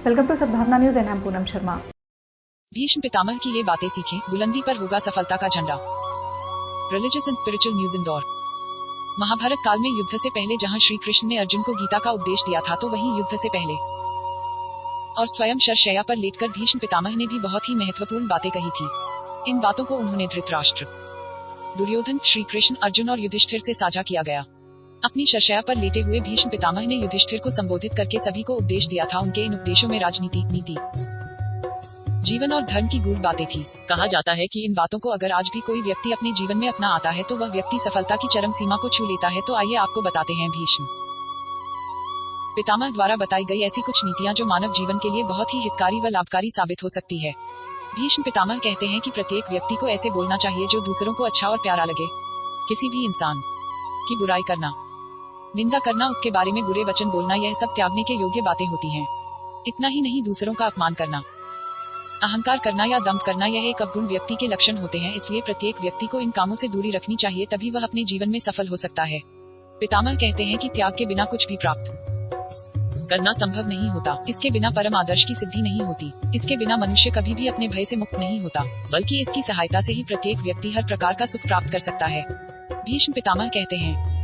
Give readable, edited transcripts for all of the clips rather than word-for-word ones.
Welcome to Sadbhavna news and I am Poonam Sharma. Bhishma Pitamah की ये बातें सीखें, बुलंदी पर होगा सफलता का झंडा। Religious and spiritual news Indore. Mahabharata काल में युद्ध से पहले जहां श्री कृष्ण ने अर्जुन को गीता का उपदेश दिया था, तो वहीं युद्ध से पहले और स्वयं शरशैया पर लेटकर भीष्म पितामह ने भी बहुत ही महत्वपूर्ण बातें कही थी। इन बातों को उन्होंने धृतराष्ट्र, दुर्योधन, श्री कृष्ण, अर्जुन और युधिष्ठिर से साझा किया गया। अपनी शरशैया पर लेटे हुए भीष्म पितामह ने युधिष्ठिर को संबोधित करके सभी को उपदेश दिया था। उनके इन उपदेशों में राजनीति, नीति, जीवन और धर्म की गूढ़ बातें थी। कहा जाता है कि इन बातों को अगर आज भी कोई व्यक्ति अपने जीवन में अपना आता है तो वह व्यक्ति सफलता की चरम सीमा को छू लेता है। तो आइए आपको बताते हैं भीष्म पितामह द्वारा बताई गई ऐसी कुछ नीतियां जो मानव जीवन के लिए बहुत ही हितकारी व लाभकारी साबित हो सकती है। भीष्म पितामह कहते हैं कि प्रत्येक व्यक्ति को ऐसे बोलना चाहिए जो दूसरों को अच्छा और प्यारा लगे। किसी भी इंसान की बुराई करना, निंदा करना, उसके बारे में बुरे वचन बोलना, यह सब त्यागने के योग्य बातें होती हैं। इतना ही नहीं, दूसरों का अपमान करना, अहंकार करना या दंभ करना, यह एक अवगुण व्यक्ति के लक्षण होते हैं। इसलिए प्रत्येक व्यक्ति को इन कामों से दूरी रखनी चाहिए, तभी वह अपने जीवन में सफल हो सकता है। पितामह कहते हैं कि त्याग के बिना कुछ भी प्राप्त करना संभव नहीं होता। इसके बिना परम आदर्श की सिद्धि नहीं होती। इसके बिना मनुष्य कभी भी अपने भय से मुक्त नहीं होता, बल्कि इसकी सहायता से ही प्रत्येक व्यक्ति हर प्रकार का सुख प्राप्त कर सकता है। भीष्म पितामह कहते हैं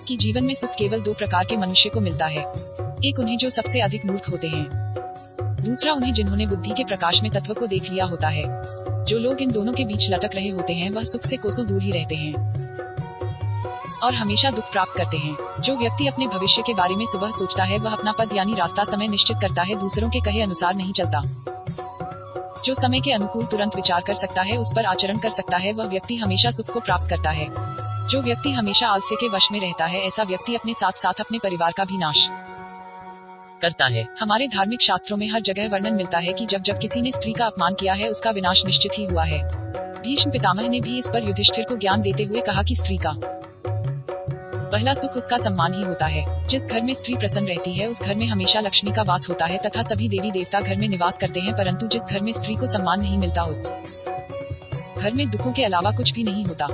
कि जीवन में सुख केवल दो प्रकार के मनुष्य को मिलता है। एक उन्हें जो सबसे अधिक मूर्ख होते हैं, दूसरा उन्हें जिन्होंने बुद्धि के प्रकाश में तत्व को देख लिया होता है। जो लोग इन दोनों के बीच लटक रहे होते हैं वह सुख से कोसों दूर ही रहते हैं और हमेशा दुख प्राप्त करते हैं। जो व्यक्ति अपने भविष्य के बारे में सुबह सोचता है वह अपना पद यानी रास्ता समय निश्चित करता है, दूसरों के कहे अनुसार नहीं चलता। जो समय के अनुकूल तुरंत विचार कर सकता है, उस पर आचरण कर सकता है, वह व्यक्ति हमेशा सुख को प्राप्त करता है। जो व्यक्ति हमेशा आलस्य के वश में रहता है, ऐसा व्यक्ति अपने साथ साथ अपने परिवार का भी नाश करता है। हमारे धार्मिक शास्त्रों में हर जगह वर्णन मिलता है कि जब जब किसी ने स्त्री का अपमान किया है उसका विनाश निश्चित ही हुआ है। भीष्म पितामह ने भी इस पर युधिष्ठिर को ज्ञान देते हुए कहा कि स्त्री का पहला सुख उसका सम्मान ही होता है। जिस घर में स्त्री प्रसन्न रहती है उस घर में हमेशा लक्ष्मी का वास होता है तथा सभी देवी देवता घर में निवास करते हैं। परंतु जिस घर में स्त्री को सम्मान नहीं मिलता उस घर में दुखों के अलावा कुछ भी नहीं होता।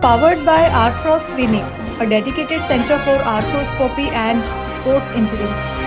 Powered by Arthros Clinic, a dedicated center for arthroscopy and sports injuries.